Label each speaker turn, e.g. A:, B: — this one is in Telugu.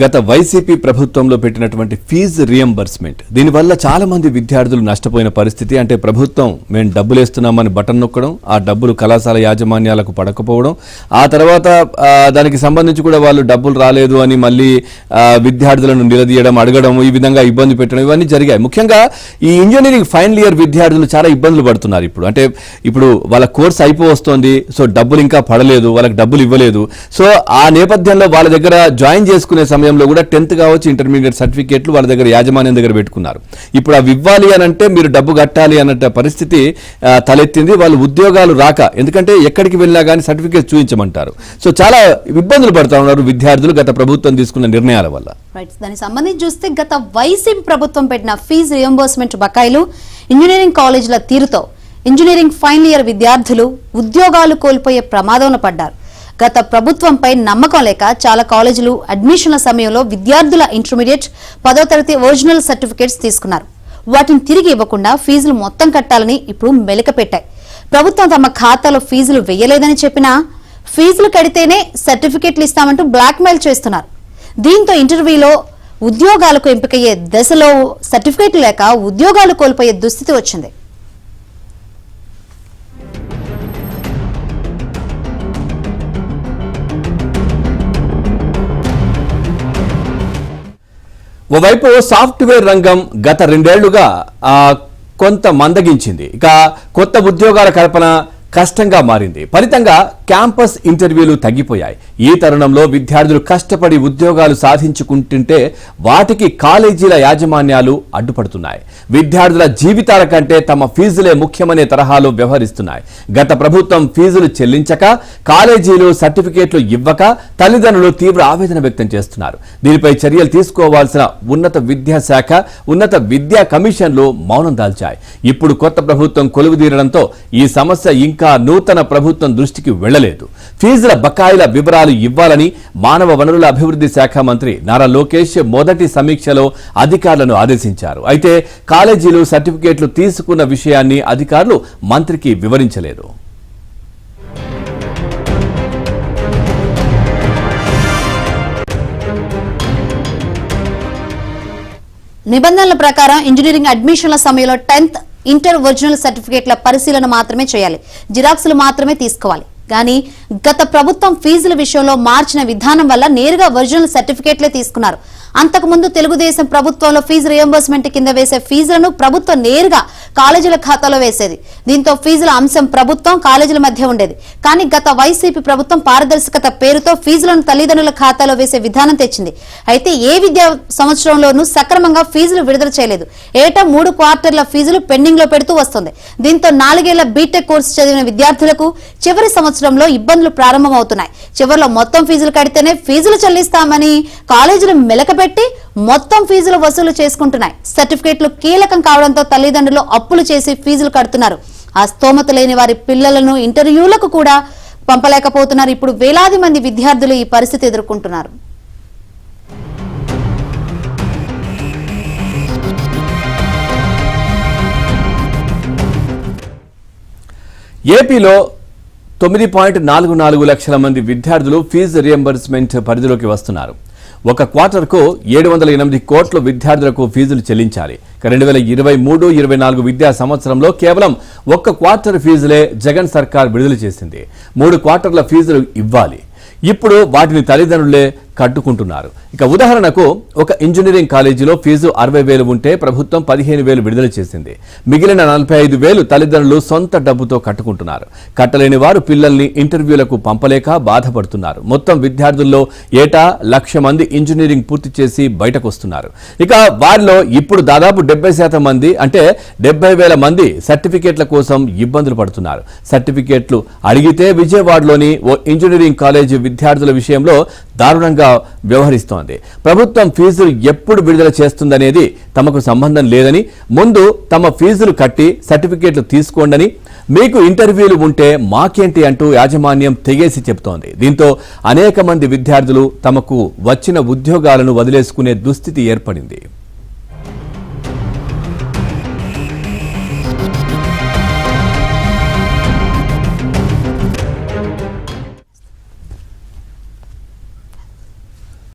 A: గత వైసీపీ ప్రభుత్వంలో పెట్టినటువంటి ఫీజు రియంబర్స్మెంట్ దీనివల్ల చాలా మంది విద్యార్థులు నష్టపోయిన పరిస్థితి. అంటే ప్రభుత్వం మేము డబ్బులు వేస్తున్నామని బటన్ నొక్కడం, ఆ డబ్బులు కళాశాల యాజమాన్యాలకు పడకపోవడం, ఆ తర్వాత దానికి సంబంధించి కూడా వాళ్ళు డబ్బులు రాలేదు అని మళ్ళీ విద్యార్థులను నిలదీయడం, అడగడం, ఈ విధంగా ఇబ్బంది పెట్టడం ఇవన్నీ జరిగాయి. ముఖ్యంగా ఈ ఇంజనీరింగ్ ఫైనల్ ఇయర్ విద్యార్థులు చాలా ఇబ్బందులు పడుతున్నారు. ఇప్పుడు వాళ్ళ కోర్స్ అయిపోవస్తోంది, సో డబ్బులు ఇంకా పడలేదు, వాళ్ళకి డబ్బులు ఇవ్వలేదు. సో ఆ నేపథ్యంలో వాళ్ళ దగ్గర జాయిన్ చేసుకునే సమయంలో కూడా 10th కావచ్చు, ఇంటర్మీడియట్ సర్టిఫికేట్లు వాళ్ళ దగ్గర యాజమాన్యం దగ్గర పెట్టుకున్నారు. ఇప్పుడు అవి ఇవ్వాలి అని అంటే మీరు డబ్బు కట్టాలి అన్న పరిస్థితి తలెత్తింది. వాళ్ళు ఉద్యోగాలు రాక, ఎందుకంటే ఎక్కడికి వెళ్ళినా కానీ సర్టిఫికేట్ చూపించమంటారు. సో చాలా ఇబ్బందులు పడుతూ ఉన్నారు విద్యార్థులు గత ప్రభుత్వం తీసుకున్న నిర్ణయాల వల్ల.
B: దానికి సంబంధించి చూస్తే గత వైసీపీ ప్రభుత్వం పెట్టిన ఫీజు రియంబర్స్మెంట్ బకాయిలు, ఇంజనీరింగ్ కాలేజీల తీరుతో ఇంజనీరింగ్ ఫైనల్ ఇయర్ విద్యార్థులు ఉద్యోగాలు కోల్పోయే ప్రమాదంలో పడ్డారు. గత ప్రభుత్వంపై నమ్మకం లేక చాలా కాలేజీలు అడ్మిషన్ల సమయంలో విద్యార్థుల ఇంటర్మీడియట్ 10వ తరగతి ఒరిజినల్ సర్టిఫికేట్స్ తీసుకున్నారు. వాటిని తిరిగి ఇవ్వకుండా ఫీజులు మొత్తం కట్టాలని ఇప్పుడు మెలిక పెట్టాయి. ప్రభుత్వం తమ ఖాతాలో ఫీజులు వేయలేదని చెప్పినా ఫీజులు కడితేనే సర్టిఫికేట్లు ఇస్తామంటూ బ్లాక్మెయిల్ చేస్తున్నారు. దీంతో ఇంటర్వ్యూలో ఉద్యోగాలకు ఎంపికయ్యే దశలో సర్టిఫికేట్లు లేక ఉద్యోగాలు కోల్పోయే దుస్థితి వచ్చింది.
A: ఓవైపు సాఫ్ట్వేర్ రంగం గత 2 ఏళ్లుగా కొంత మందగించింది. ఇక కొత్త ఉద్యోగాల కల్పన కష్టంగా మారింది. ఫలితంగా క్యాంపస్ ఇంటర్వ్యూలు తగ్గిపోయాయి. ఈ తరుణంలో విద్యార్థులు కష్టపడి ఉద్యోగాలు సాధించుకుంటుంటే వాటికి కాలేజీల యాజమాన్యాలు అడ్డుపడుతున్నాయి. విద్యార్థుల జీవితాల కంటే తమ ఫీజులే ముఖ్యమనే తరహాలో వ్యవహరిస్తున్నాయి. గత ప్రభుత్వం ఫీజులు చెల్లించక, కాలేజీలు సర్టిఫికేట్లు ఇవ్వక తల్లిదండ్రులు తీవ్ర ఆవేదన వ్యక్తం చేస్తున్నారు. దీనిపై చర్యలు తీసుకోవాల్సిన ఉన్నత విద్యాశాఖ, ఉన్నత విద్యా కమిషన్లు మౌనం దాల్చాయి. ఇప్పుడు కొత్త ప్రభుత్వం కొలువుదీరడంతో ఈ సమస్య ఇంకా నూతన ప్రభుత్వం దృష్టికి వెళ్లలేదు. ఫీజుల బకాయిల వివరాలు ఇవ్వాలని మానవ వనరుల అభివృద్ధి శాఖ మంత్రి నారా లోకేష్ మొదటి సమీక్షలో అధికారులను ఆదేశించారు. అయితే కాలేజీలు సర్టిఫికేట్లు తీసుకున్న విషయాన్ని అధికారులు మంత్రికి వివరించలేదు.
B: నిబంధనల ప్రకారం ఇంజనీరింగ్ అడ్మిషన్ల సమయంలో 10th ఇంటర్ ఒరిజినల్ సర్టిఫికేట్ల పరిశీలన మాత్రమే చేయాలి, జిరాక్స్లు మాత్రమే తీసుకోవాలి. కానీ గత ప్రభుత్వం ఫీజుల విషయంలో మార్చిన విధానం వల్ల నేరుగా ఒరిజినల్ సర్టిఫికేట్లే తీసుకున్నారు. అంతకుముందు తెలుగుదేశం ప్రభుత్వంలో ఫీజు రియంబర్స్మెంట్ కింద వేసే ఫీజులను ప్రభుత్వం నేరుగా కాలేజీల ఖాతాలో వేసేది. దీంతో ఫీజుల అంశం ప్రభుత్వం, కాలేజీల మధ్య ఉండేది. కానీ గత వైసీపీ ప్రభుత్వం పారదర్శకత పేరుతో ఫీజులను తల్లిదండ్రుల ఖాతాలో వేసే విధానం తెచ్చింది. అయితే ఏ విద్యా సంవత్సరంలోనూ సక్రమంగా ఫీజులు విడుదల చేయలేదు. ఏటా 3 క్వార్టర్ల ఫీజులు పెండింగ్ లో పెడుతూ వస్తుంది. దీంతో 4 ఏళ్ల బీటెక్ కోర్సు చదివిన విద్యార్థులకు చివరి సంవత్సరంలో ఇబ్బందులు ప్రారంభమవుతున్నాయి. చివరిలో మొత్తం ఫీజులు కడితేనే ఫీజులు చెల్లిస్తామని కాలేజీలు మెలకపెట్టి మొత్తం ఫీజులు వసూలు చేసుకుంటున్నాయి. సర్టిఫికేట్లు కీలకం కావడంతో తల్లిదండ్రులు అప్పులు చేసి ఫీజులు కడుతున్నారు. ఆ స్తోమత లేని వారి పిల్లలను ఇంటర్వ్యూలకు కూడా పంపలేకపోతున్నారు. ఇప్పుడు వేలాది మంది విద్యార్థులు ఈ పరిస్థితి ఎదుర్కొంటున్నారు.
A: ఏపీలో 9.44 లక్షల మంది విద్యార్థులు ఫీజు రియంబర్స్మెంట్ పరిధిలోకి వస్తున్నారు. ఒక క్వార్టర్కు 708 కోట్ల విద్యార్థులకు ఫీజులు చెల్లించాలి. 2023-24 విద్యా సంవత్సరంలో కేవలం 1 క్వార్టర్ ఫీజులే జగన్ సర్కార్ విడుదల చేసింది. 3 క్వార్టర్ల ఫీజులు ఇవ్వాలి. ఇప్పుడు వాటిని తల్లిదండ్రులే కట్టుకుంటున్నారు. ఇక ఉదాహరణకు ఒక ఇంజనీరింగ్ కాలేజీలో ఫీజు 60,000 ఉంటే ప్రభుత్వం 15,000 విడుదల చేసింది. మిగిలిన 45,000 తల్లిదండ్రులు సొంత డబ్బుతో కట్టుకుంటున్నారు. కట్టలేని వారు పిల్లల్ని ఇంటర్వ్యూలకు పంపలేక బాధపడుతున్నారు. మొత్తం విద్యార్థుల్లో ఏటా 1,00,000 మంది ఇంజనీరింగ్ పూర్తి చేసి బయటకు వస్తున్నారు. ఇక వారిలో ఇప్పుడు దాదాపు 70% మంది, అంటే 70,000 మంది సర్టిఫికేట్ల కోసం ఇబ్బందులు పడుతున్నారు. సర్టిఫికేట్లు అడిగితే విజయవాడలోని ఓ ఇంజనీరింగ్ కాలేజీ విద్యార్థుల విషయంలో దారుణంగా వ్యవహరిస్తోంది. ప్రభుత్వం ఫీజులు ఎప్పుడు విడుదల చేస్తుందనేది తమకు సంబంధం లేదని, ముందు తమ ఫీజులు కట్టి సర్టిఫికేట్లు తీసుకోండని, మీకు ఇంటర్వ్యూలు ఉంటే మాకేంటి అంటూ యాజమాన్యం తెగేసి చెబుతోంది. దీంతో అనేక మంది విద్యార్థులు తమకు వచ్చిన ఉద్యోగాలను వదిలేసుకునే దుస్థితి ఏర్పడింది.